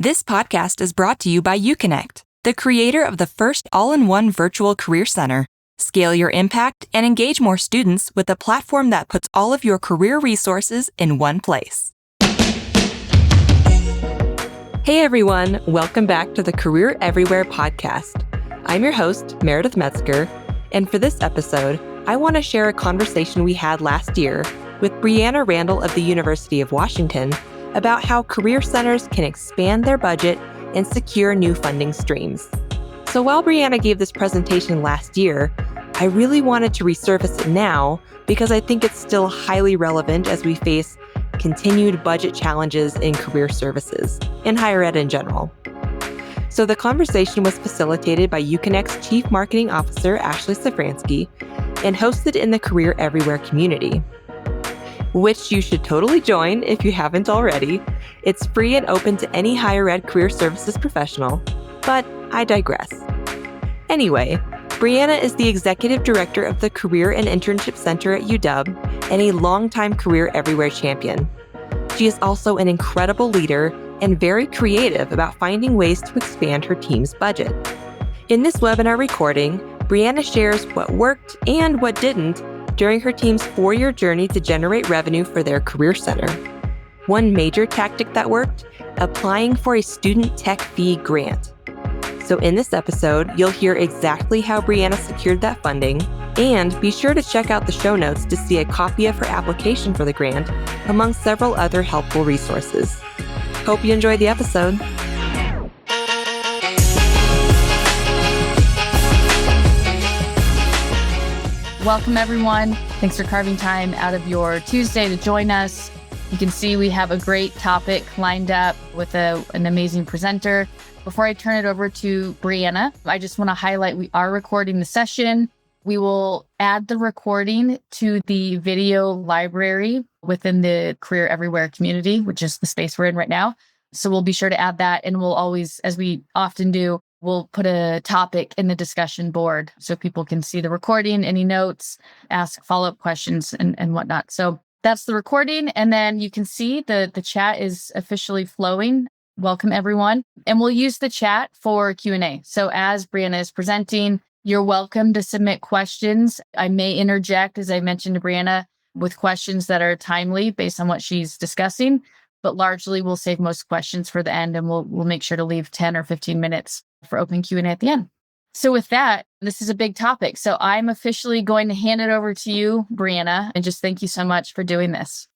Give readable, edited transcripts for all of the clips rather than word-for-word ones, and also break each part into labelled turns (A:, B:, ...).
A: This podcast is brought to you by UConnect, the creator of the first all-in-one virtual career center. Scale your impact and engage more students with a platform that puts all of your career resources in one place. Hey everyone, welcome back to the Career Everywhere podcast. I'm your host, Meredith Metzger, and for this episode, I want to share a conversation we had last year with Briana Randall of the University of Washington about how career centers can expand their budget and secure new funding streams. So while Briana gave this presentation last year, I really wanted to resurface it now because I think it's still highly relevant as we face continued budget challenges in career services and higher ed in general. So the conversation was facilitated by UConnect's Chief Marketing Officer, Ashley Safransky, and hosted in the Career Everywhere community, which you should totally join if you haven't already. It's free and open to any higher ed career services professional, but I digress. Anyway, Briana is the Executive Director of the Career and Internship Center at UW and a longtime Career Everywhere champion. She is also an incredible leader and very creative about finding ways to expand her team's budget. In this webinar recording, Briana shares what worked and what didn't during her team's 4-year journey to generate revenue for their career center. One major tactic that worked, applying for a student tech fee grant. So in this episode, you'll hear exactly how Briana secured that funding, and be sure to check out the show notes to see a copy of her application for the grant, among several other helpful resources. Hope you enjoyed the episode.
B: Welcome, everyone. Thanks for carving time out of your Tuesday to join us. You can see we have a great topic lined up with an amazing presenter. Before I turn it over to Briana, I just want to highlight we are recording the session. We will add the recording to the video library within the Career Everywhere community, which is the space we're in right now. So we'll be sure to add that, and we'll always, as we often do, we'll put a topic in the discussion board so people can see the recording, any notes, ask follow-up questions and whatnot. So that's the recording. And then you can see the chat is officially flowing. Welcome, everyone. And we'll use the chat for Q&A. So as Briana is presenting, you're welcome to submit questions. I may interject, as I mentioned to Briana, with questions that are timely based on what she's discussing, but largely we'll save most questions for the end, and we'll make sure to leave 10 or 15 minutes for open Q&A at the end. So with that, this is a big topic. So I'm officially going to hand it over to you, Briana, and just thank you so much for doing this.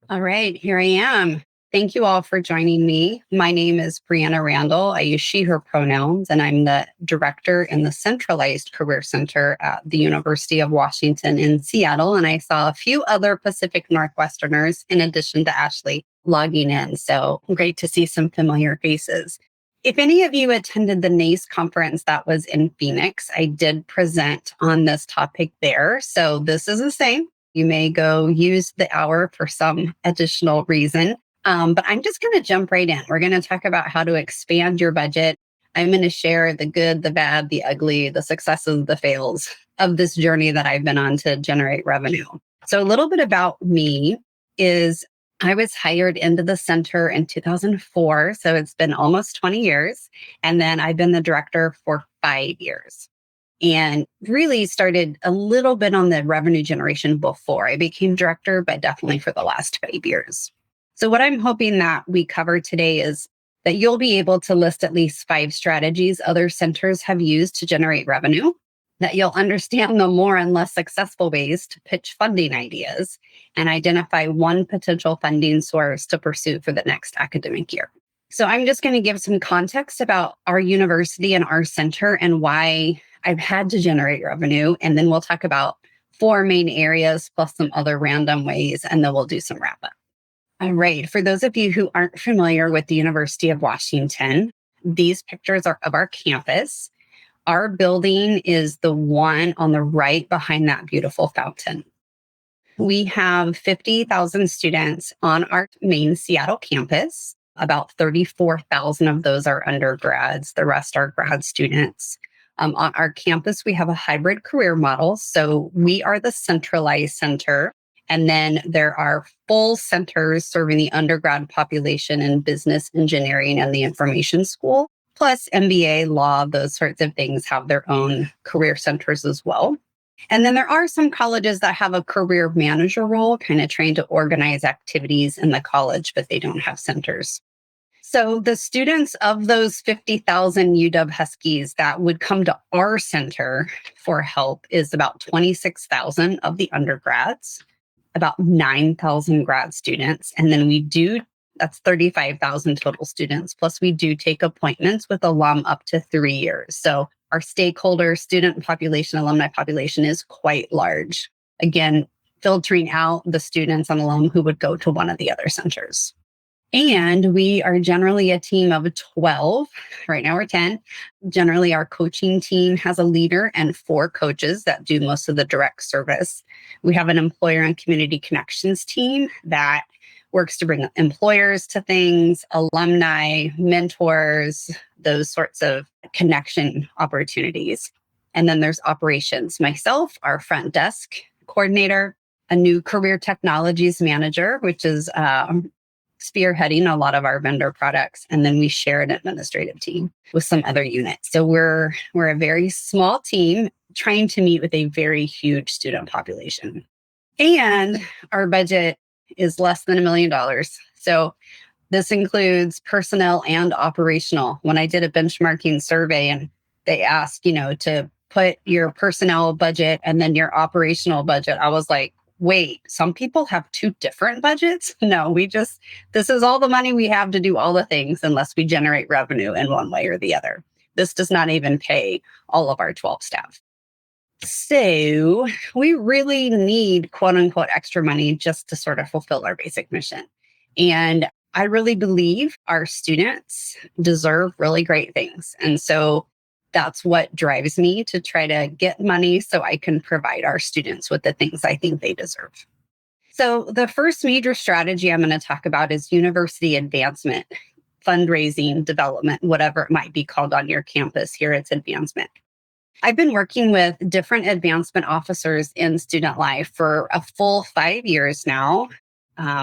C: All right, here I am. Thank you all for joining me. My name is Briana Randall. I use she, her pronouns, and I'm the director in the Centralized Career Center at the University of Washington in Seattle. And I saw a few other Pacific Northwesterners in addition to Ashley logging in. So great to see some familiar faces. If any of you attended the NACE conference that was in Phoenix, I did present on this topic there. So this is the same. You may go use the hour for some additional reason. But I'm just going to jump right in. We're going to talk about how to expand your budget. I'm going to share the good, the bad, the ugly, the successes, the fails of this journey that I've been on to generate revenue. So a little bit about me is I was hired into the center in 2004. So it's been almost 20 years. And then I've been the director for 5 years. And really started a little bit on the revenue generation before I became director, but definitely for the last 5 years. So what I'm hoping that we cover today is that you'll be able to list at least 5 strategies other centers have used to generate revenue, that you'll understand the more and less successful ways to pitch funding ideas, and identify one potential funding source to pursue for the next academic year. So I'm just going to give some context about our university and our center and why I've had to generate revenue. And then we'll talk about 4 main areas plus some other random ways, and then we'll do some wrap up. All right. For those of you who aren't familiar with the University of Washington, these pictures are of our campus. Our building is the one on the right behind that beautiful fountain. We have 50,000 students on our main Seattle campus. About 34,000 of those are undergrads. The rest are grad students. On our campus, we have a hybrid career model. So we are the centralized center. And then there are full centers serving the undergrad population in business engineering and the information school, plus MBA, law, those sorts of things have their own career centers as well. And then there are some colleges that have a career manager role, kind of trained to organize activities in the college, but they don't have centers. So the students of those 50,000 UW Huskies that would come to our center for help is about 26,000 of the undergrads, about 9,000 grad students. And then that's 35,000 total students. Plus we do take appointments with alum up to 3 years. So our stakeholder, student population, alumni population is quite large. Again, filtering out the students and alum who would go to one of the other centers. And we are generally a team of 12. Right now we're 10. Generally, our coaching team has a leader and 4 coaches that do most of the direct service. We have an employer and community connections team that works to bring employers to things, alumni, mentors, those sorts of connection opportunities. And then there's operations. Myself, our front desk coordinator, a new career technologies manager, which is spearheading a lot of our vendor products. And then we share an administrative team with some other units. So we're a very small team trying to meet with a very huge student population. And our budget is less than $1 million. So this includes personnel and operational. When I did a benchmarking survey and they asked, to put your personnel budget and then your operational budget, I was like, wait, some people have 2 different budgets? No, this is all the money we have to do all the things unless we generate revenue in one way or the other. This does not even pay all of our 12 staff. So we really need quote unquote extra money just to sort of fulfill our basic mission. And I really believe our students deserve really great things. And so that's what drives me to try to get money so I can provide our students with the things I think they deserve. So the first major strategy I'm going to talk about is university advancement, fundraising, development, whatever it might be called on your campus. Here it's advancement. I've been working with different advancement officers in student life for a full 5 years now.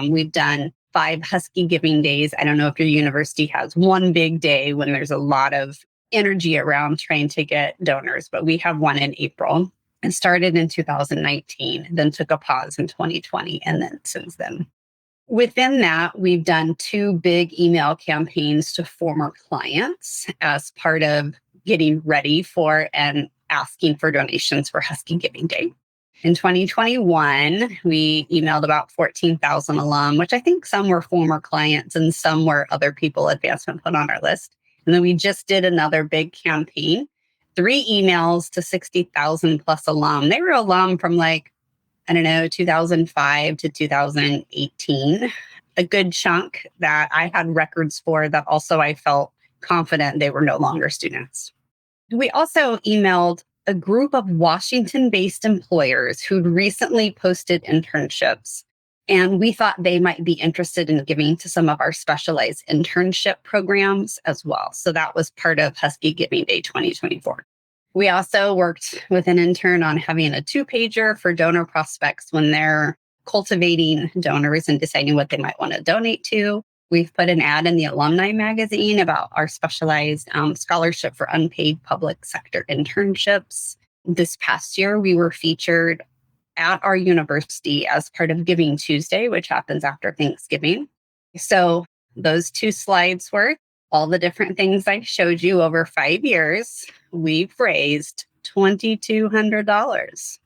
C: We've done 5 Husky Giving Days. I don't know if your university has one big day when there's a lot of energy around trying to get donors, but we have one in April. It started in 2019, then took a pause in 2020, and then since then. Within that, we've done 2 big email campaigns to former clients as part of getting ready for and asking for donations for Husky Giving Day. In 2021, we emailed about 14,000 alum, which I think some were former clients and some were other people advancement put on our list. And then we just did another big campaign, 3 emails to 60,000 plus alum. They were alum from 2005 to 2018. A good chunk that I had records for that also I felt confident they were no longer students. We also emailed a group of Washington-based employers who'd recently posted internships. And we thought they might be interested in giving to some of our specialized internship programs as well. So that was part of Husky Giving Day 2024. We also worked with an intern on having a 2-pager for donor prospects when they're cultivating donors and deciding what they might want to donate to. We've put an ad in the alumni magazine about our specialized scholarship for unpaid public sector internships. This past year, we were featured at our university as part of Giving Tuesday, which happens after Thanksgiving. So those 2 slides worth, all the different things I showed you over 5 years, we've raised $2,200.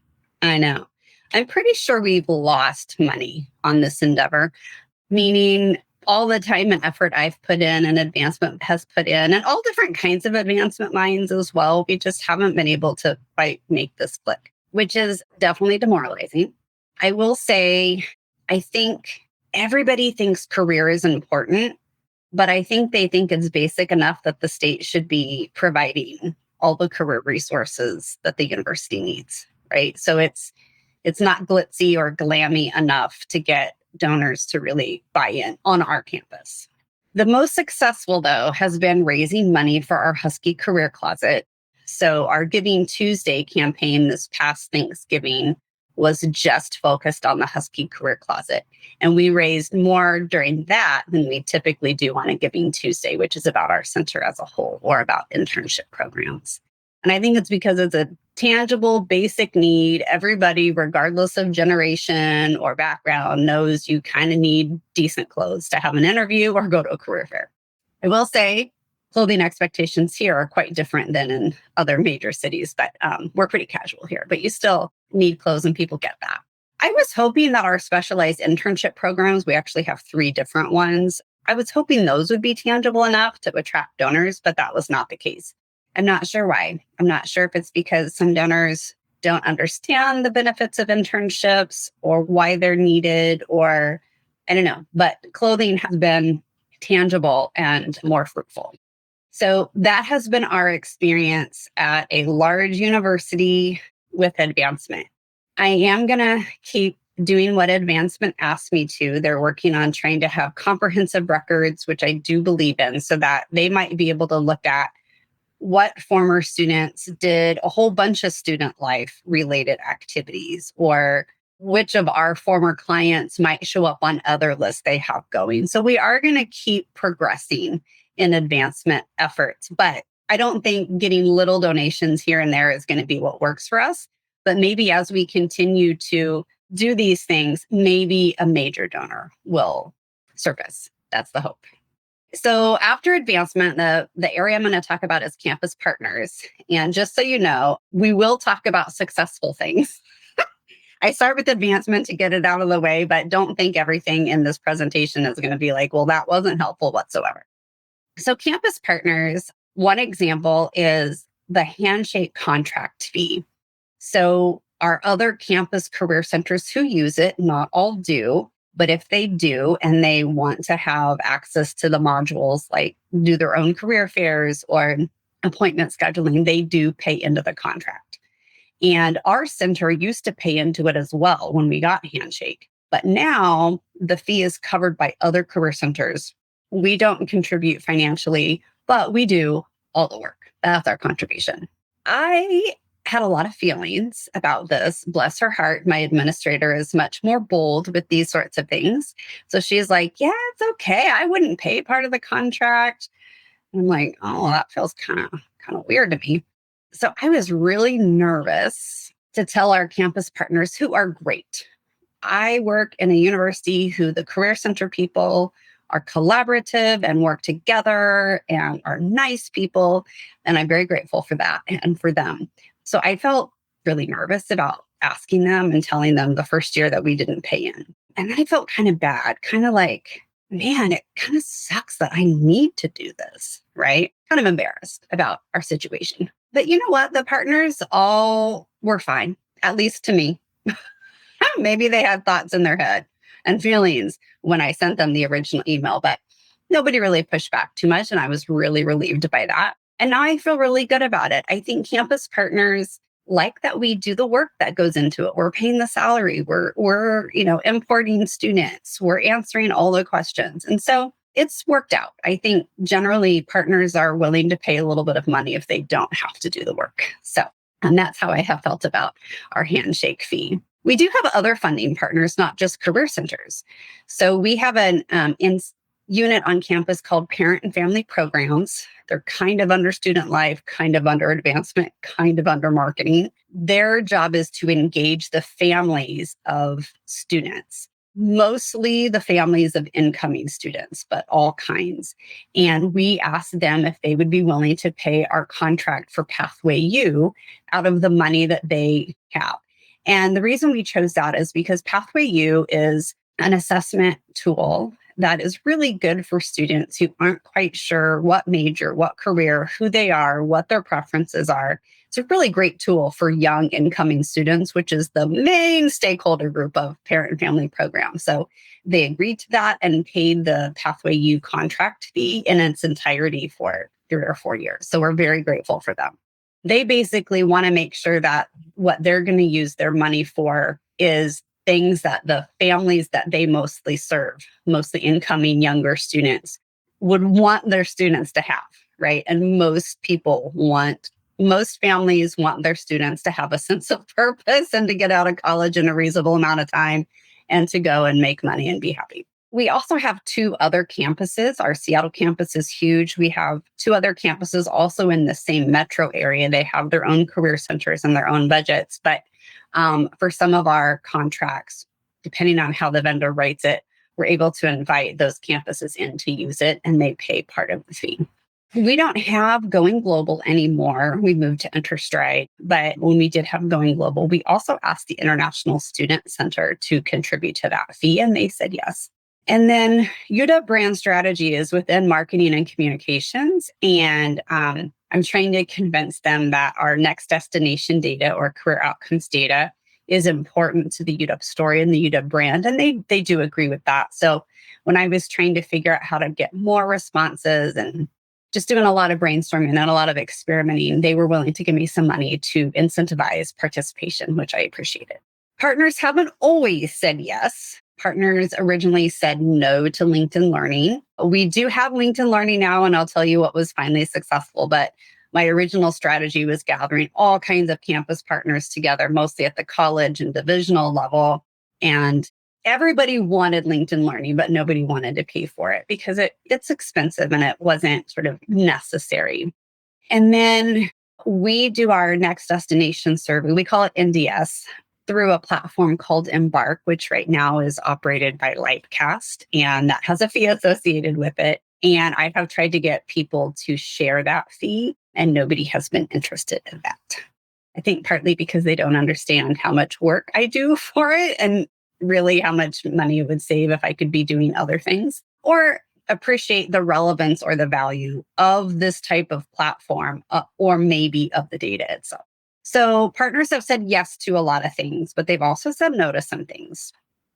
C: I know. I'm pretty sure we've lost money on this endeavor, meaning all the time and effort I've put in and advancement has put in, and all different kinds of advancement minds as well. We just haven't been able to quite make this click, which is definitely demoralizing. I will say, I think everybody thinks career is important, but I think they think it's basic enough that the state should be providing all the career resources that the university needs, right? So it's not glitzy or glammy enough to get donors to really buy in on our campus. The most successful, though, has been raising money for our Husky Career Closet. So our Giving Tuesday campaign this past Thanksgiving was just focused on the Husky Career Closet. And we raised more during that than we typically do on a Giving Tuesday, which is about our center as a whole or about internship programs. And I think it's because it's a tangible, basic need. Everybody, regardless of generation or background, knows you kind of need decent clothes to have an interview or go to a career fair. I will say clothing expectations here are quite different than in other major cities, but we're pretty casual here. But you still need clothes and people get that. I was hoping that our specialized internship programs, we actually have 3 different ones. I was hoping those would be tangible enough to attract donors, but that was not the case. I'm not sure why. I'm not sure if it's because some donors don't understand the benefits of internships or why they're needed, or I don't know, but clothing has been tangible and more fruitful. So that has been our experience at a large university with advancement. I am going to keep doing what advancement asked me to. They're working on trying to have comprehensive records, which I do believe in, so that they might be able to look at what former students did a whole bunch of student life related activities, or which of our former clients might show up on other lists they have going. So we are going to keep progressing in advancement efforts, but I don't think getting little donations here and there is going to be what works for us. But maybe as we continue to do these things, maybe a major donor will surface. That's the hope. So after advancement, the area I'm going to talk about is campus partners. And just so you know, we will talk about successful things. I start with advancement to get it out of the way, but don't think everything in this presentation is going to be like, well, that wasn't helpful whatsoever. So campus partners, one example is the handshake contract fee. So our other campus career centers who use it, not all do, but if they do and they want to have access to the modules, like do their own career fairs or appointment scheduling, they do pay into the contract. And our center used to pay into it as well when we got Handshake. But now the fee is covered by other career centers. We don't contribute financially, but we do all the work. That's our contribution. I had a lot of feelings about this. Bless her heart. My administrator is much more bold with these sorts of things. So she's like, yeah, it's okay. I wouldn't pay part of the contract. And I'm like, oh, that feels kind of weird to me. So I was really nervous to tell our campus partners, who are great. I work in a university who the career center people are collaborative and work together and are nice people. And I'm very grateful for that and for them. So I felt really nervous about asking them and telling them the first year that we didn't pay in. And I felt kind of bad, kind of like, man, it kind of sucks that I need to do this, right? Kind of embarrassed about our situation. But you know what? The partners all were fine, at least to me. Maybe they had thoughts in their head and feelings when I sent them the original email, but nobody really pushed back too much. And I was really relieved by that. And now I feel really good about it. I think campus partners like that we do the work that goes into it. We're paying the salary. We're importing students. We're answering all the questions. And so it's worked out. I think generally partners are willing to pay a little bit of money if they don't have to do the work. And that's how I have felt about our handshake fee. We do have other funding partners, not just career centers. So we have an unit on campus called Parent and Family Programs. They're kind of under student life, kind of under advancement, kind of under marketing. Their job is to engage the families of students, mostly the families of incoming students, but all kinds. And we asked them if they would be willing to pay our contract for Pathway U out of the money that they have. And the reason we chose that is because Pathway U is an assessment tool that is really good for students who aren't quite sure what major, what career, who they are, what their preferences are. It's a really great tool for young incoming students, which is the main stakeholder group of Parent and Family Programs. So they agreed to that and paid the Pathway U contract fee in its entirety for 3 or 4 years. So we're very grateful for them. They basically want to make sure that what they're going to use their money for is things that the families that they mostly serve, mostly incoming younger students, would want their students to have, right? And most people want Most families want their students to have a sense of purpose and to get out of college in a reasonable amount of time and to go and make money and be happy. We also have two other campuses. Our Seattle campus is huge. We have two other campuses also in the same metro area. They have their own career centers and their own budgets. But for some of our contracts, depending on how the vendor writes it, we're able to invite those campuses in to use it, and they pay part of the fee. We don't have Going Global anymore. We moved to Interstride. But when we did have Going Global, we also asked the International Student Center to contribute to that fee, and they said yes. And then UW brand strategy is within marketing and communications. And I'm trying to convince them that our next destination data or career outcomes data is important to the UW story and the UW brand. And they do agree with that. So when I was trying to figure out how to get more responses and just doing a lot of brainstorming and a lot of experimenting, they were willing to give me some money to incentivize participation, which I appreciated. Partners haven't always said yes. Partners originally said no to LinkedIn Learning. We do have LinkedIn Learning now, and I'll tell you what was finally successful. But my original strategy was gathering all kinds of campus partners together, mostly at the college and divisional level. And everybody wanted LinkedIn Learning, but nobody wanted to pay for it because it's expensive and it wasn't sort of necessary. And then we do our next destination survey. We call it NDS through a platform called Embark, which right now is operated by Lightcast, and that has a fee associated with it. And I have tried to get people to share that fee, and nobody has been interested in that. I think partly because they don't understand how much work I do for it and really how much money it would save if I could be doing other things, or appreciate the relevance or the value of this type of platform, or maybe of the data itself. So partners have said yes to a lot of things, but they've also said no to some things.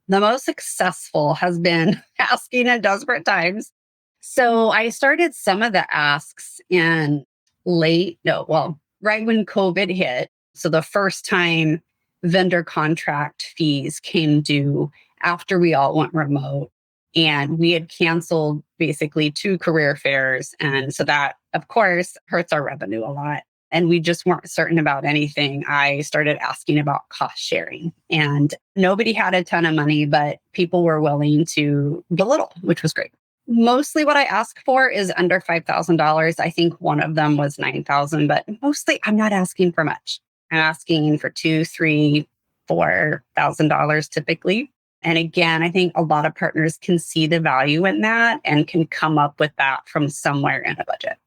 C: The most successful has been asking at desperate times. So I started some of the asks right when COVID hit. So the first time vendor contract fees came due after we all went remote, and we had canceled basically 2 career fairs. And so that, of course, hurts our revenue a lot. And we just weren't certain about anything. I started asking about cost sharing, and nobody had a ton of money, but people were willing to give a little, which was great. Mostly what I ask for is under $5,000. I think one of them was $9,000, but mostly I'm not asking for much. I'm asking for $2,000, $3,000, $4,000 typically. And again, I think a lot of partners can see the value in that and can come up with that from somewhere in a budget.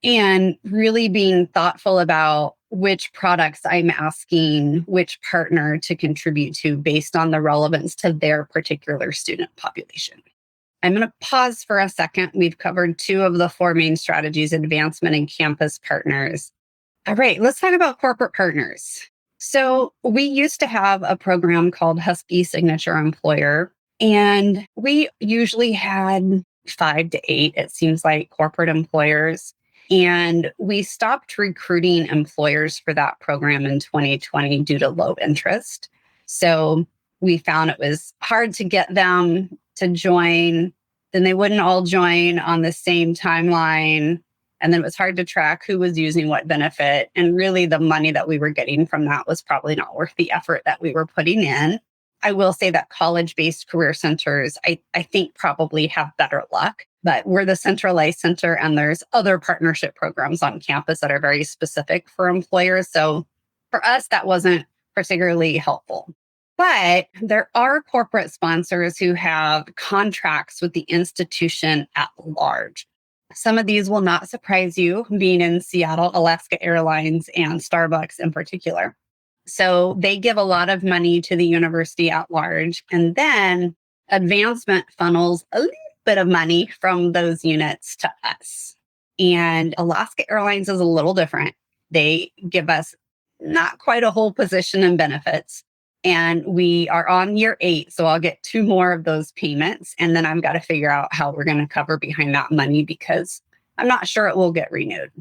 C: And really being thoughtful about which products I'm asking which partner to contribute to based on the relevance to their particular student population. I'm going to pause for a second. We've covered 2 of the 4 main strategies, advancement and campus partners. All right, let's talk about corporate partners. So we used to have a program called Husky Signature Employer, and we usually had 5 to 8, it seems like, corporate employers. And we stopped recruiting employers for that program in 2020 due to low interest. So we found it was hard to get them to join. Then they wouldn't all join on the same timeline. And then it was hard to track who was using what benefit. And really the money that we were getting from that was probably not worth the effort that we were putting in. I will say that college-based career centers, I think probably have better luck, but we're the centralized center and there's other partnership programs on campus that are very specific for employers. So for us, that wasn't particularly helpful. But there are corporate sponsors who have contracts with the institution at large. Some of these will not surprise you, being in Seattle, Alaska Airlines, and Starbucks in particular. So they give a lot of money to the university at large, and then advancement funnels a little bit of money from those units to us. And Alaska Airlines is a little different. They give us not quite a whole position in benefits. And we are on year 8, so I'll get 2 more of those payments. And then I've got to figure out how we're going to cover behind that money because I'm not sure it will get renewed.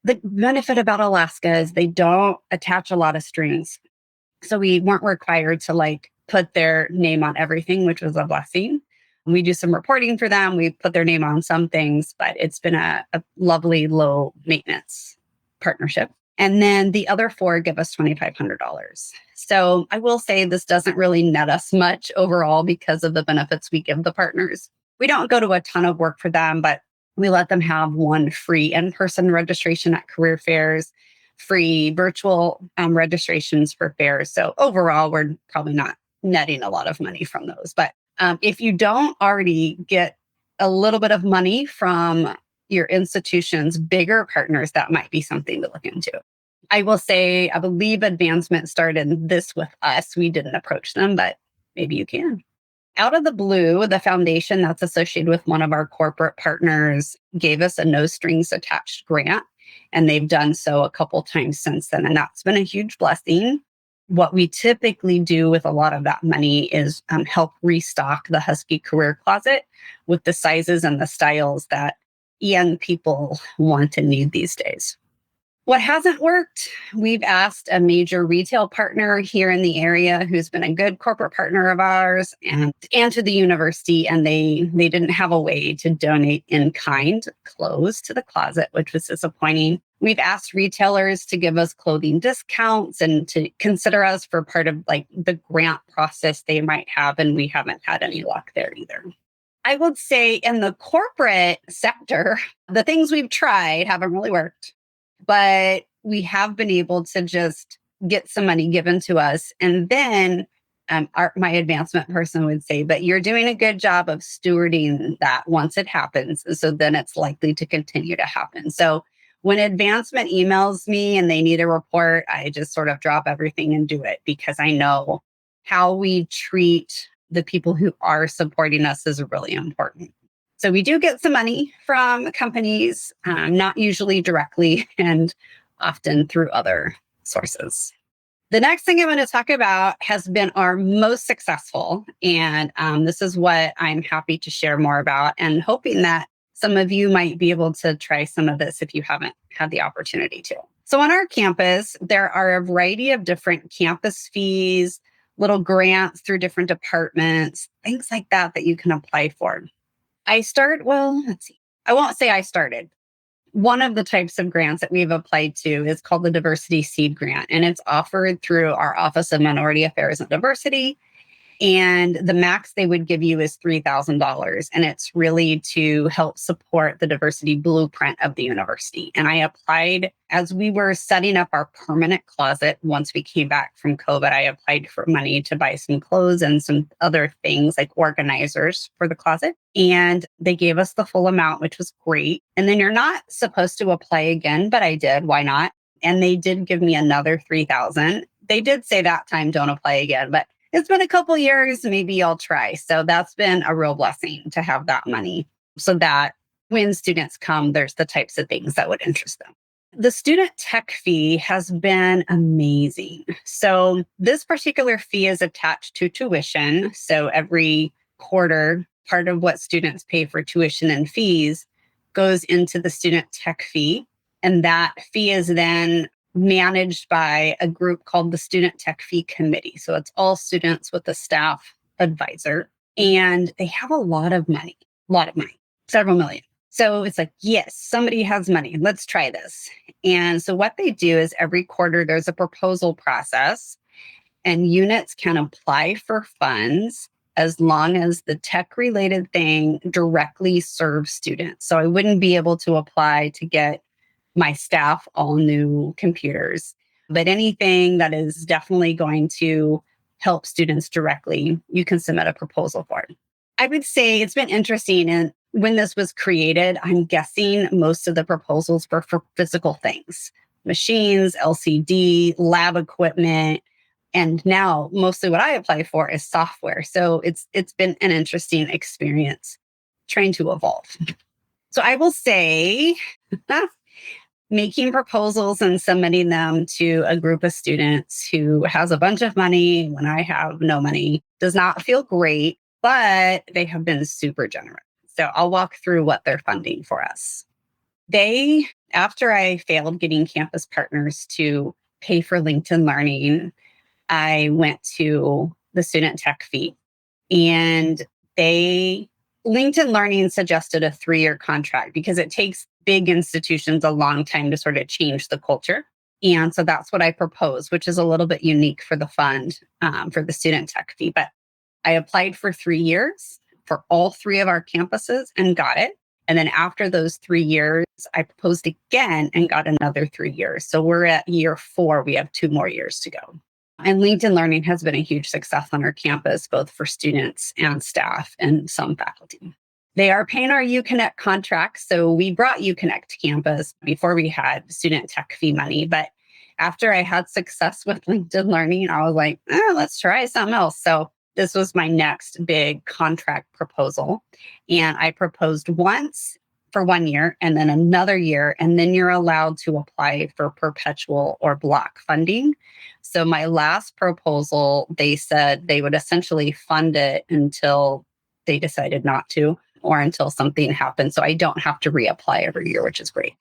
C: The benefit about Alaska is they don't attach a lot of strings. So we weren't required to put their name on everything, which was a blessing. We do some reporting for them. We put their name on some things, but it's been a lovely low maintenance partnership. And then the other 4 give us $2,500. So I will say this doesn't really net us much overall because of the benefits we give the partners. We don't go to a ton of work for them, but we let them have 1 free in-person registration at career fairs, free virtual registrations for fairs. So overall, we're probably not netting a lot of money from those. But if you don't already get a little bit of money from your institution's bigger partners, that might be something to look into. I will say, I believe Advancement started this with us. We didn't approach them, but maybe you can. Out of the blue, the foundation that's associated with one of our corporate partners gave us a no strings attached grant, and they've done so a couple times since then. And that's been a huge blessing. What we typically do with a lot of that money is help restock the Husky Career Closet with the sizes and the styles that young people want and need these days. What hasn't worked? We've asked a major retail partner here in the area who's been a good corporate partner of ours and to the university, and they didn't have a way to donate in-kind clothes to the closet, which was disappointing. We've asked retailers to give us clothing discounts and to consider us for part of like the grant process they might have, and we haven't had any luck there either. I would say in the corporate sector, the things we've tried haven't really worked. But we have been able to just get some money given to us. And then my advancement person would say, but you're doing a good job of stewarding that once it happens. So then it's likely to continue to happen. So when advancement emails me and they need a report, I just sort of drop everything and do it because I know how we treat the people who are supporting us is really important. So we do get some money from companies, not usually directly and often through other sources. The next thing I'm going to talk about has been our most successful. And this is what I'm happy to share more about and hoping that some of you might be able to try some of this if you haven't had the opportunity to. So on our campus, there are a variety of different campus fees, little grants through different departments, things like that you can apply for. Let's see. I won't say I started. One of the types of grants that we've applied to is called the Diversity Seed Grant, and it's offered through our Office of Minority Affairs and Diversity. And the max they would give you is $3,000. And it's really to help support the diversity blueprint of the university. And I applied as we were setting up our permanent closet. Once we came back from COVID, I applied for money to buy some clothes and some other things like organizers for the closet. And they gave us the full amount, which was great. And then you're not supposed to apply again, but I did. Why not? And they did give me another $3,000. They did say that time, don't apply again, but it's been a couple years, maybe I'll try. So that's been a real blessing to have that money so that when students come, there's the types of things that would interest them. The student tech fee has been amazing. So this particular fee is attached to tuition. So every quarter, part of what students pay for tuition and fees goes into the student tech fee. And that fee is then managed by a group called the Student Tech Fee Committee. So it's all students with a staff advisor, and they have a lot of money, several million. So it's like, yes, somebody has money. Let's try this. And so what they do is every quarter there's a proposal process, and units can apply for funds as long as the tech related thing directly serves students. So I wouldn't be able to apply to get my staff all new computers, but anything that is definitely going to help students directly, you can submit a proposal for it. I would say it's been interesting. And when this was created, I'm guessing most of the proposals were for physical things, machines, LCD, lab equipment. And now mostly what I apply for is software. So it's been an interesting experience trying to evolve. So I will say, making proposals and submitting them to a group of students who has a bunch of money when I have no money does not feel great, but they have been super generous. So I'll walk through what they're funding for us. After I failed getting campus partners to pay for LinkedIn Learning, I went to the student tech fee, and LinkedIn Learning suggested a 3-year contract because it takes big institutions a long time to sort of change the culture. And so that's what I proposed, which is a little bit unique for the fund, for the student tech fee. But I applied for 3 years for all three of our campuses and got it. And then after those 3 years, I proposed again and got another 3 years. So we're at year 4. We have 2 more years to go. And LinkedIn Learning has been a huge success on our campus, both for students and staff and some faculty. They are paying our UConnect contracts. So we brought UConnect to campus before we had student tech fee money. But after I had success with LinkedIn Learning, I was like, let's try something else. So this was my next big contract proposal. And I proposed once for 1 year and then another year. And then you're allowed to apply for perpetual or block funding. So my last proposal, they said they would essentially fund it until they decided not to or until something happened. So I don't have to reapply every year, which is great.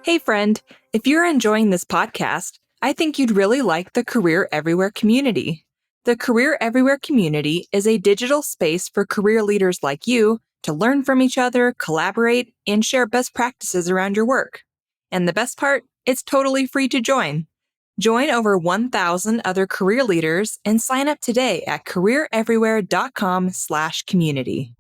A: Hey friend, if you're enjoying this podcast, I think you'd really like the Career Everywhere community. The Career Everywhere community is a digital space for career leaders like you to learn from each other, collaborate, and share best practices around your work. And the best part, it's totally free to join. Join over 1,000 other career leaders and sign up today at careereverywhere.com/community.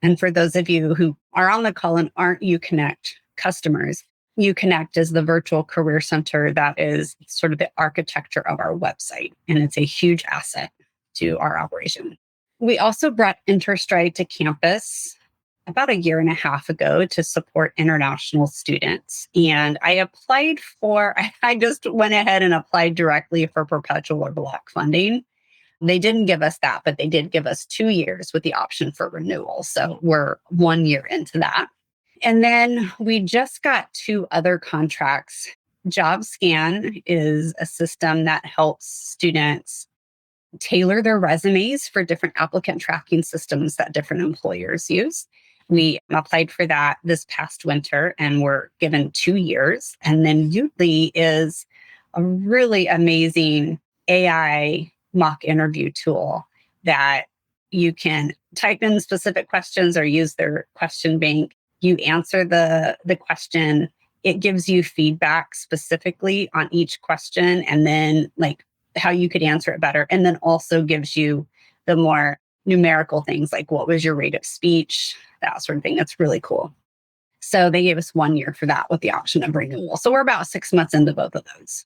C: And for those of you who are on the call and aren't UConnect customers, UConnect is the virtual career center that is sort of the architecture of our website. And it's a huge asset to our operation. We also brought Interstride to campus about 1.5 years ago to support international students. And I just went ahead and applied directly for perpetual or block funding. They didn't give us that, but they did give us 2 years with the option for renewal. So we're 1 year into that. And then we just got 2 other contracts. JobScan is a system that helps students tailor their resumes for different applicant tracking systems that different employers use. We applied for that this past winter and were given 2 years. And then Udly is a really amazing AI mock interview tool that you can type in specific questions or use their question bank. You answer the question. It gives you feedback specifically on each question and then like how you could answer it better. And then also gives you the more numerical things like what was your rate of speech, that sort of thing. That's really cool. So they gave us 1 year for that with the option of renewal. So we're about 6 months into both of those.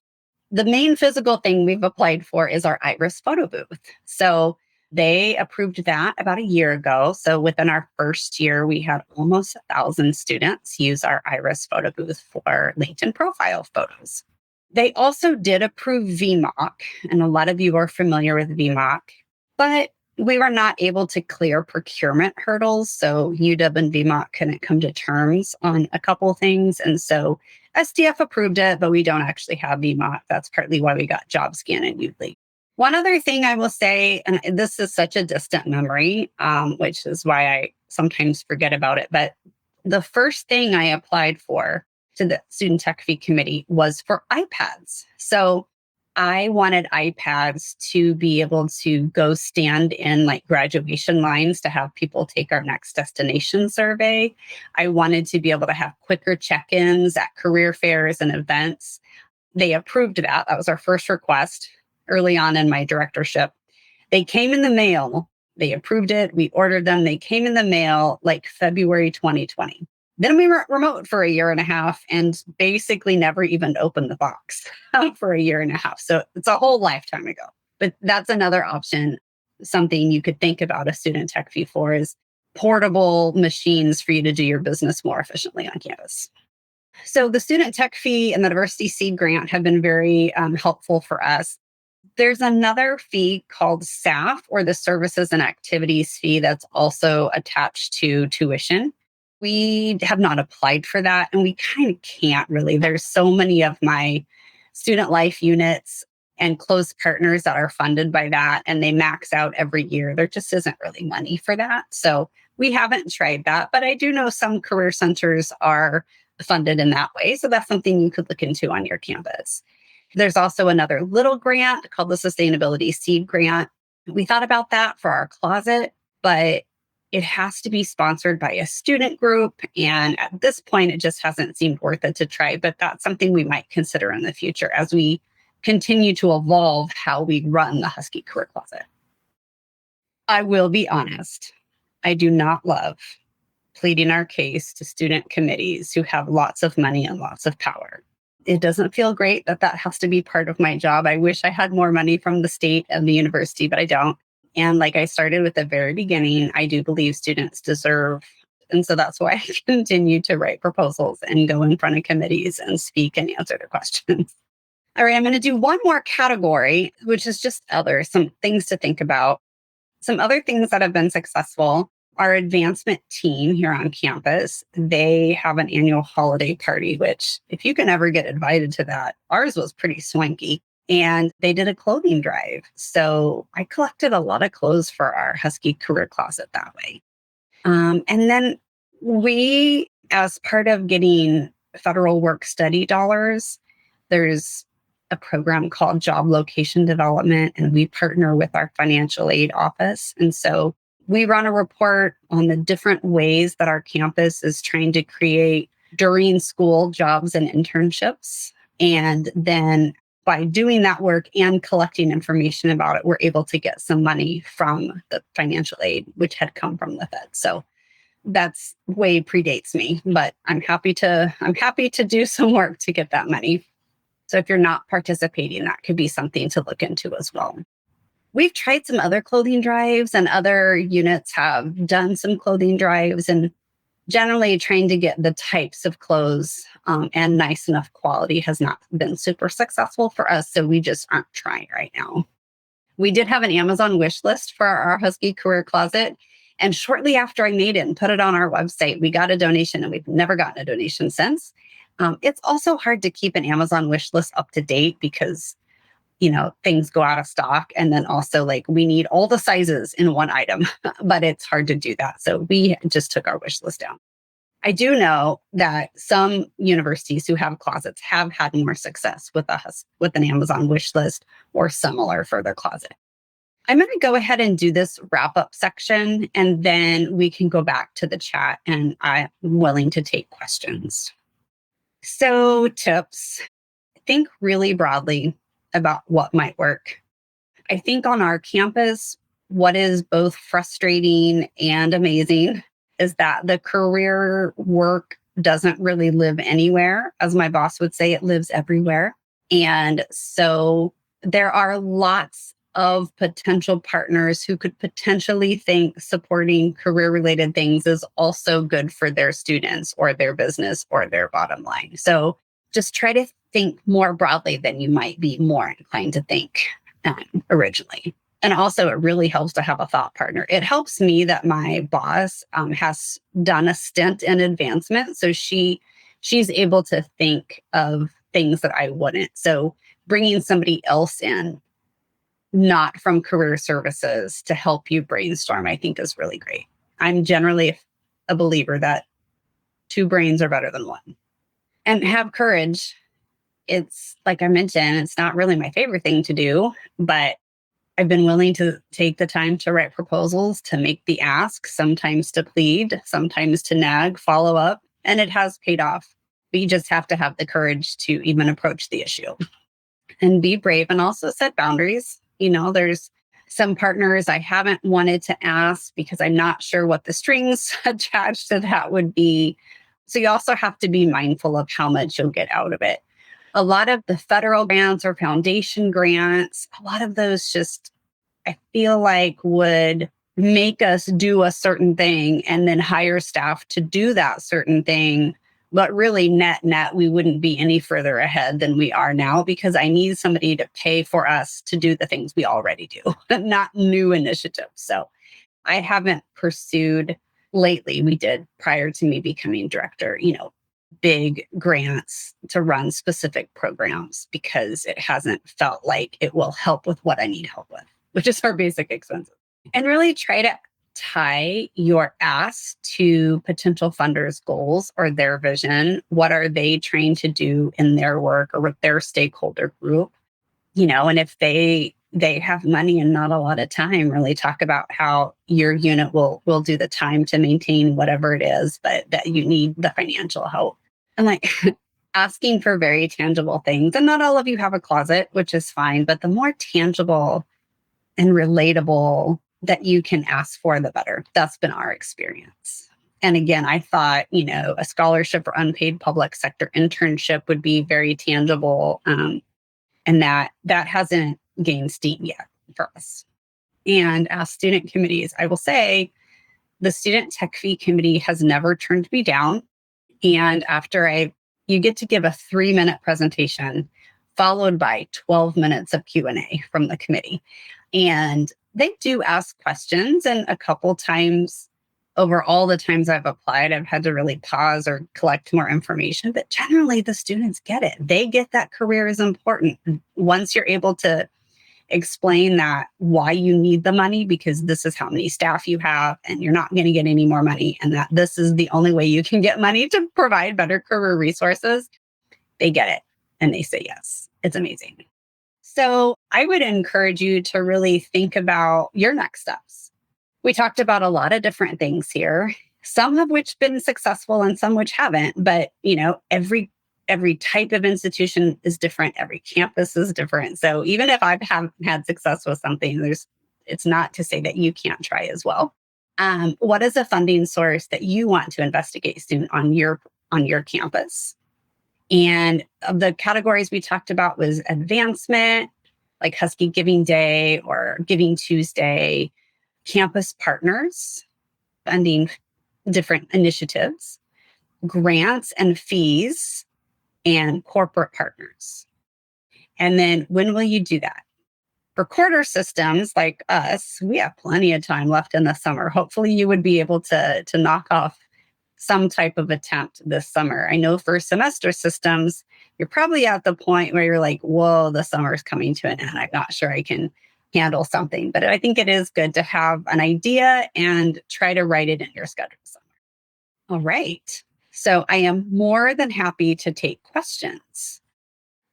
C: The main physical thing we've applied for is our Iris photo booth. So they approved that about 1 year ago. So within our first year, we had almost 1,000 students use our Iris photo booth for LinkedIn profile photos. They also did approve VMOC, and a lot of you are familiar with VMOC, but we were not able to clear procurement hurdles. So UW and VMOC couldn't come to terms on a couple of things. And so SDF approved it, but we don't actually have VMOC. That's partly why we got JobScan and Udly. One other thing I will say, and this is such a distant memory, which is why I sometimes forget about it, but the first thing I applied for to the Student Tech Fee Committee was for iPads. So I wanted iPads to be able to go stand in like graduation lines to have people take our next destination survey. I wanted to be able to have quicker check-ins at career fairs and events. They approved that. That was our first request early on in my directorship. They came in the mail. They approved it. We ordered them. They came in the mail like February 2020. Then we were remote for 1.5 years and basically never even opened the box for 1.5 years. So it's a whole lifetime ago. But that's another option. Something you could think about a student tech fee for is portable machines for you to do your business more efficiently on campus. So the student tech fee and the diversity seed grant have been very helpful for us. There's another fee called SAF, or the services and activities fee, that's also attached to tuition. We have not applied for that, and we kind of can't really. There's so many of my student life units and close partners that are funded by that, and they max out every year. There just isn't really money for that. So we haven't tried that, but I do know some career centers are funded in that way. So that's something you could look into on your campus. There's also another little grant called the Sustainability Seed Grant. We thought about that for our closet, but it has to be sponsored by a student group. And at this point, it just hasn't seemed worth it to try. But that's something we might consider in the future as we continue to evolve how we run the Husky Career Closet. I will be honest, I do not love pleading our case to student committees who have lots of money and lots of power. It doesn't feel great that that has to be part of my job. I wish I had more money from the state and the university, but I don't. And like I started with the very beginning, I do believe students deserve. And so that's why I continue to write proposals and go in front of committees and speak and answer their questions. All right, I'm going to do one more category, which is just some things to think about. Some other things that have been successful. Our advancement team here on campus, they have an annual holiday party, which if you can ever get invited to that, ours was pretty swanky. And they did a clothing drive. So I collected a lot of clothes for our Husky Career Closet that way. And then we, as part of getting federal work study dollars, there's a program called Job Location Development, and we partner with our financial aid office. And so we run a report on the different ways that our campus is trying to create during school jobs and internships. And then by doing that work and collecting information about it, we're able to get some money from the financial aid, which had come from the Fed. So that's way predates me, but I'm happy to do some work to get that money. So if you're not participating, that could be something to look into as well. We've tried some other clothing drives, and other units have done some clothing drives, and generally trying to get the types of clothes and nice enough quality has not been super successful for us. So we just aren't trying right now. We did have an Amazon wish list for our Husky Career Closet. And shortly after I made it and put it on our website, we got a donation, and we've never gotten a donation since. It's also hard to keep an Amazon wish list up to date because, things go out of stock. And then also we need all the sizes in one item, but it's hard to do that. So we just took our wish list down. I do know that some universities who have closets have had more success with an Amazon wish list or similar for their closet. I'm going to go ahead and do this wrap up section, and then we can go back to the chat, and I'm willing to take questions. So tips, think really broadly about what might work. I think on our campus, what is both frustrating and amazing is that the career work doesn't really live anywhere. As my boss would say, it lives everywhere. And so there are lots of potential partners who could potentially think supporting career-related things is also good for their students or their business or their bottom line. So just try to think more broadly than you might be more inclined to think originally. And also, it really helps to have a thought partner. It helps me that my boss has done a stint in advancement. So she's able to think of things that I wouldn't. So bringing somebody else in, not from career services, to help you brainstorm, I think is really great. I'm generally a believer that 2 brains are better than 1. And have courage. It's like I mentioned, it's not really my favorite thing to do, but I've been willing to take the time to write proposals, to make the ask, sometimes to plead, sometimes to nag, follow up, and it has paid off. But you just have to have the courage to even approach the issue and be brave, and also set boundaries. There's some partners I haven't wanted to ask because I'm not sure what the strings attached to that would be. So you also have to be mindful of how much you'll get out of it. A lot of the federal grants or foundation grants, a lot of those just, I feel like, would make us do a certain thing and then hire staff to do that certain thing. But really, net, we wouldn't be any further ahead than we are now, because I need somebody to pay for us to do the things we already do, not new initiatives. So I haven't pursued lately. We did prior to me becoming director, big grants to run specific programs, because it hasn't felt like it will help with what I need help with, which is our basic expenses. And really try to tie your ask to potential funders' goals or their vision. What are they trying to do in their work or with their stakeholder group? And if they they have money and not a lot of time, really talk about how your unit will do the time to maintain whatever it is, but that you need the financial help. And like asking for very tangible things. And not all of you have a closet, which is fine, but the more tangible and relatable that you can ask for, the better. That's been our experience. And again, I thought, a scholarship or unpaid public sector internship would be very tangible. And that hasn't gained steam yet for us. And as student committees, I will say the student tech fee committee has never turned me down. And you get to give a 3-minute presentation followed by 12 minutes of Q&A from the committee. And they do ask questions. And a couple times over all the times I've applied, I've had to really pause or collect more information. But generally, the students get it. They get that career is important. Once you're able to explain that why you need the money, because this is how many staff you have and you're not going to get any more money, and that this is the only way you can get money to provide better career resources, they get it and they say yes. It's amazing. So I would encourage you to really think about your next steps. We talked about a lot of different things here, some of which been successful and some which haven't, but every type of institution is different. Every campus is different. So even if I haven't had success with something, it's not to say that you can't try as well. What is a funding source that you want to investigate student on your campus? And the categories we talked about was advancement, like Husky Giving Day or Giving Tuesday, campus partners, funding different initiatives, grants and fees, and corporate partners. And then when will you do that? For quarter systems like us, we have plenty of time left in the summer. Hopefully you would be able to knock off some type of attempt this summer. I know for semester systems, you're probably at the point where you're like, whoa, the summer is coming to an end. I'm not sure I can handle something. But I think it is good to have an idea and try to write it in your schedule somewhere. All right. So I am more than happy to take questions.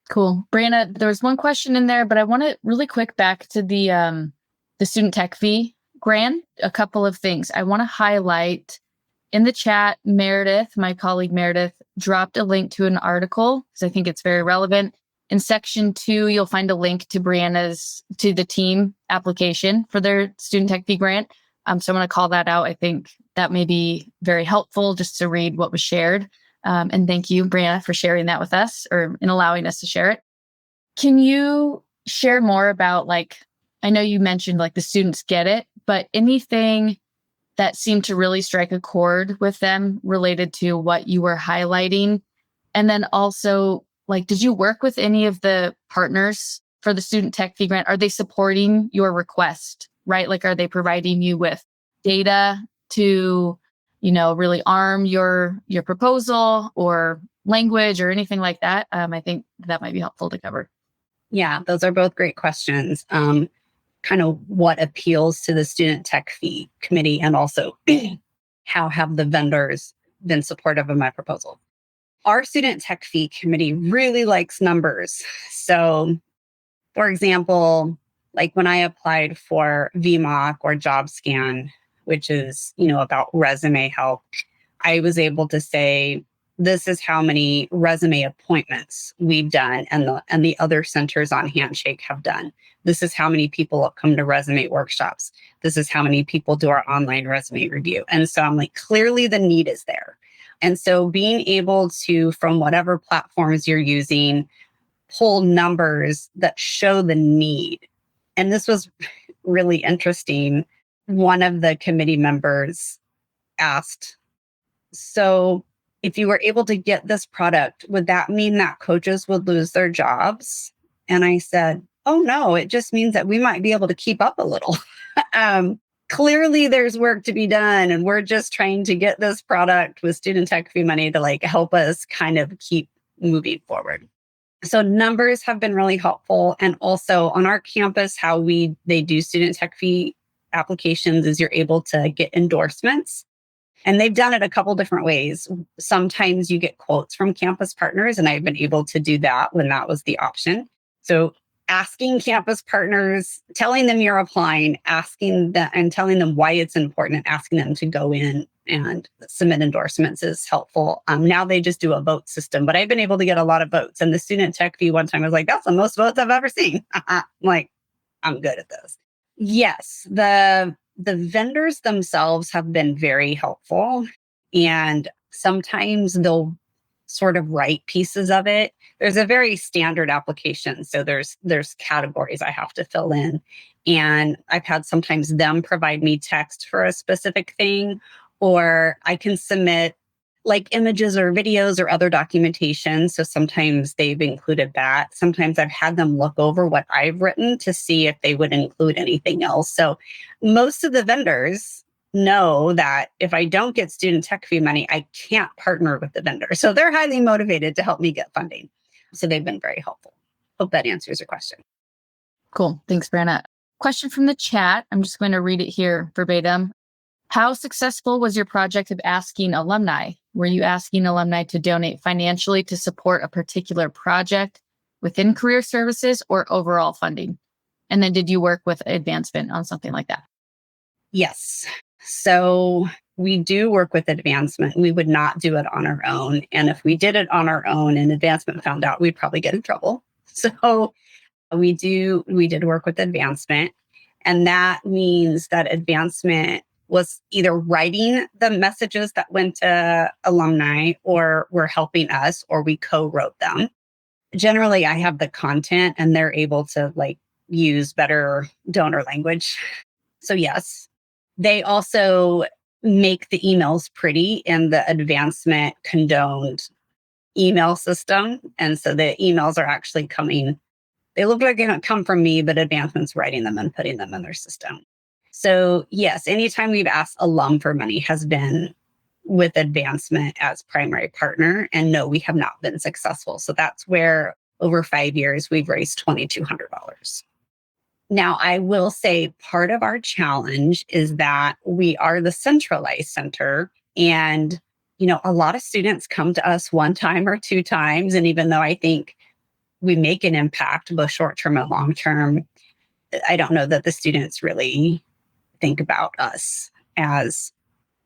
B: Cool. Briana, there was one question in there, but I want to really quick back to the student tech fee grant. A couple of things I want to highlight. In the chat, Meredith, my colleague Meredith, dropped a link to an article because I think it's very relevant. In section 2, you'll find a link to to the team application for their student tech fee grant. So I'm going to call that out. I think that may be very helpful just to read what was shared. And thank you, Briana, for sharing that with us or in allowing us to share it. Can you share more about, I know you mentioned the students get it, but anything that seemed to really strike a chord with them related to what you were highlighting? And then also, did you work with any of the partners for the student tech fee grant? Are they supporting your request, right? Are they providing you with data to, really arm your proposal or language or anything like that? I think that might be helpful to cover.
C: Yeah, those are both great questions. Kind of what appeals to the student tech fee committee, and also how have the vendors been supportive of my proposal? Our student tech fee committee really likes numbers. So, for example, when I applied for VMOC or JobScan, which is, about resume help, I was able to say, this is how many resume appointments we've done and the other centers on Handshake have done. This is how many people have come to resume workshops. This is how many people do our online resume review. And so I'm clearly the need is there. And so being able to, from whatever platforms you're using, pull numbers that show the need. And this was really interesting. One of the committee members asked, so if you were able to get this product, would that mean that coaches would lose their jobs? And I said, oh no, it just means that we might be able to keep up a little. Clearly there's work to be done. And we're just trying to get this product with student tech fee money to help us kind of keep moving forward. So numbers have been really helpful. And also on our campus, how they do student tech fee applications is you're able to get endorsements. And they've done it a couple different ways. Sometimes you get quotes from campus partners, and I've been able to do that when that was the option. So asking campus partners, telling them you're applying, asking them and telling them why it's important and asking them to go in and submit endorsements is helpful. Now they just do a vote system, but I've been able to get a lot of votes. And the student tech fee one time I was like, that's the most votes I've ever seen. I'm like, I'm good at this. Yes, the vendors themselves have been very helpful. And sometimes they'll sort of write pieces of it. There's a very standard application. So there's categories I have to fill in. And I've had sometimes them provide me text for a specific thing, or I can submit like images or videos or other documentation. So sometimes they've included that. Sometimes I've had them look over what I've written to see if they would include anything else. So most of the vendors know that if I don't get student tech fee money, I can't partner with the vendor. So they're highly motivated to help me get funding. So they've been very helpful. Hope that answers your question.
B: Cool. Thanks, Briana. Question from the chat. I'm just going to read it here verbatim. How successful was your project of asking alumni? Were you asking alumni to donate financially to support a particular project within career services or overall funding? And then did you work with advancement on something like that?
C: Yes. So we do work with advancement. We would not do it on our own. And if we did it on our own and advancement found out, we'd probably get in trouble. So we did work with advancement. And that means that advancement was either writing the messages that went to alumni or were helping us or we co-wrote them. Generally, I have the content and they're able to use better donor language. So yes, they also make the emails pretty in the advancement condoned email system. And so the emails are actually coming. They look like they don't come from me, but advancement's writing them and putting them in their system. So yes, anytime we've asked alum for money has been with advancement as primary partner. And no, we have not been successful. So that's where over 5 years, we've raised $2,200. Now, I will say part of our challenge is that we are the centralized center. And, a lot of students come to us one time or two times. And even though I think we make an impact, both short-term and long-term, I don't know that the students really think about us as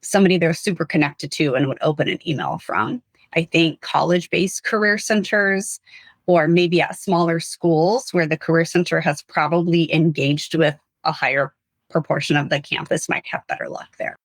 C: somebody they're super connected to and would open an email from. I think college-based career centers or maybe at smaller schools where the career center has probably engaged with a higher proportion of the campus might have better luck there.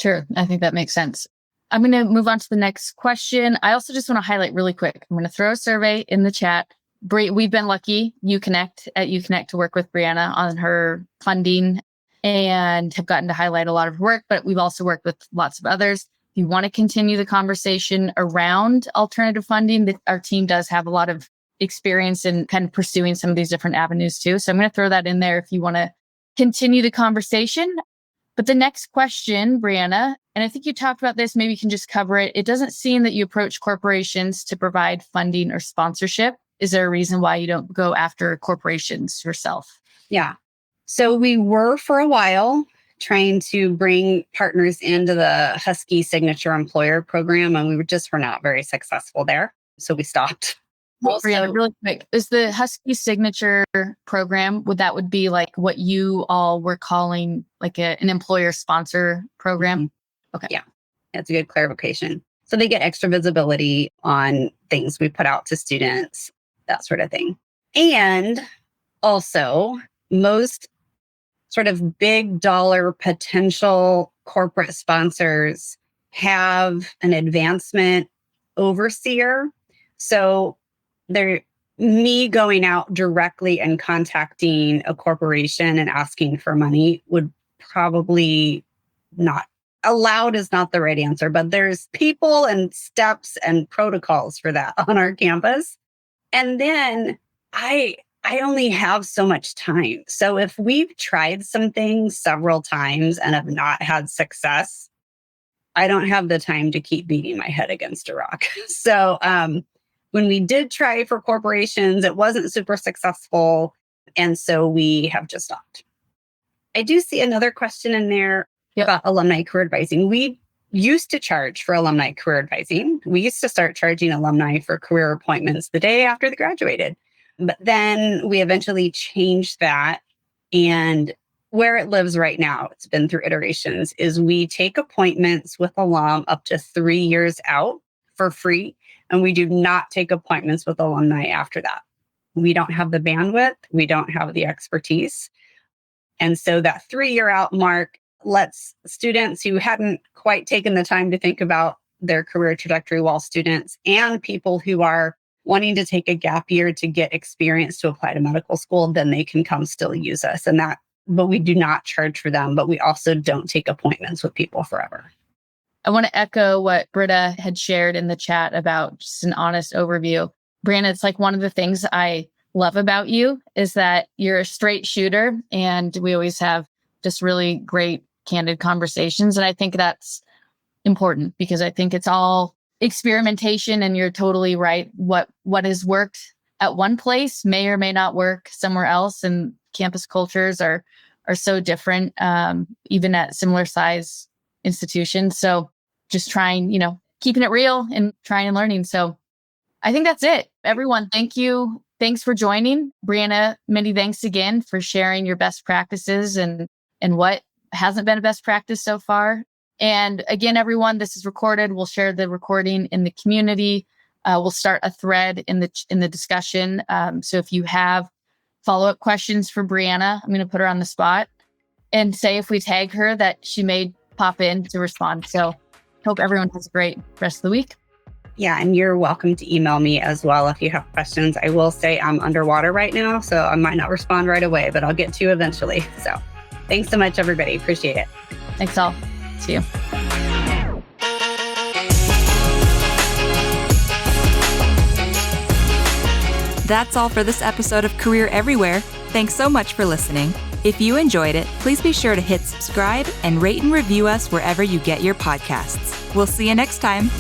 B: Sure. I think that makes sense. I'm going to move on to the next question. I also just want to highlight really quick. I'm going to throw a survey in the chat. We've been lucky, UConnect to work with Briana on her funding and have gotten to highlight a lot of her work, but we've also worked with lots of others. If you want to continue the conversation around alternative funding, our team does have a lot of experience in kind of pursuing some of these different avenues too. So I'm going to throw that in there if you want to continue the conversation. But the next question, Briana, and I think you talked about this, maybe you can just cover it. It doesn't seem that you approach corporations to provide funding or sponsorship. Is there a reason why you don't go after corporations yourself?
C: Yeah. So we were for a while trying to bring partners into the Husky Signature Employer Program, and we were not very successful there. So we stopped.
B: Briana, really quick, is the Husky Signature Program, would be like what you all were calling like an employer sponsor program?
C: Mm-hmm.
B: Okay.
C: Yeah, that's a good clarification. So they get extra visibility on things we put out to students, that sort of thing. And also, most sort of big dollar potential corporate sponsors have an advancement overseer. So me going out directly and contacting a corporation and asking for money would probably not, allowed is not the right answer, but there's people and steps and protocols for that on our campus. And then I only have so much time. So if we've tried some things several times and have not had success, I don't have the time to keep beating my head against a rock. So when we did try for corporations, it wasn't super successful. And so we have just stopped. I do see another question in there about alumni career advising. We used to charge for alumni career advising. We used to start charging alumni for career appointments the day after they graduated. But then we eventually changed that. And where it lives right now, it's been through iterations, is we take appointments with alum up to 3 years out for free. And we do not take appointments with alumni after that. We don't have the bandwidth. We don't have the expertise. And so that 3-year out mark lets students who hadn't quite taken the time to think about their career trajectory while students, and people who are wanting to take a gap year to get experience to apply to medical school, then they can come still use us. But we do not charge for them, but we also don't take appointments with people forever.
B: I want to echo what Britta had shared in the chat about just an honest overview. Briana, it's like one of the things I love about you is that you're a straight shooter, and we always have just really great, candid conversations. And I think that's important because I think it's all experimentation, and you're totally right. What has worked at one place may or may not work somewhere else, and campus cultures are so different, even at similar size institutions. So just trying, keeping it real and trying and learning. So I think that's it. Everyone, thank you. Thanks for joining. Briana, many thanks again for sharing your best practices and what hasn't been a best practice so far. And again, everyone, this is recorded. We'll share the recording in the community. We'll start a thread in the discussion. So if you have follow-up questions for Briana, I'm going to put her on the spot and say if we tag her that she may pop in to respond. So hope everyone has a great rest of the week.
C: Yeah, and you're welcome to email me as well if you have questions. I will say I'm underwater right now, so I might not respond right away, but I'll get to you eventually. So thanks so much, everybody. Appreciate it.
B: Thanks all. See you.
A: That's all for this episode of Career Everywhere. Thanks so much for listening. If you enjoyed it, please be sure to hit subscribe and rate and review us wherever you get your podcasts. We'll see you next time.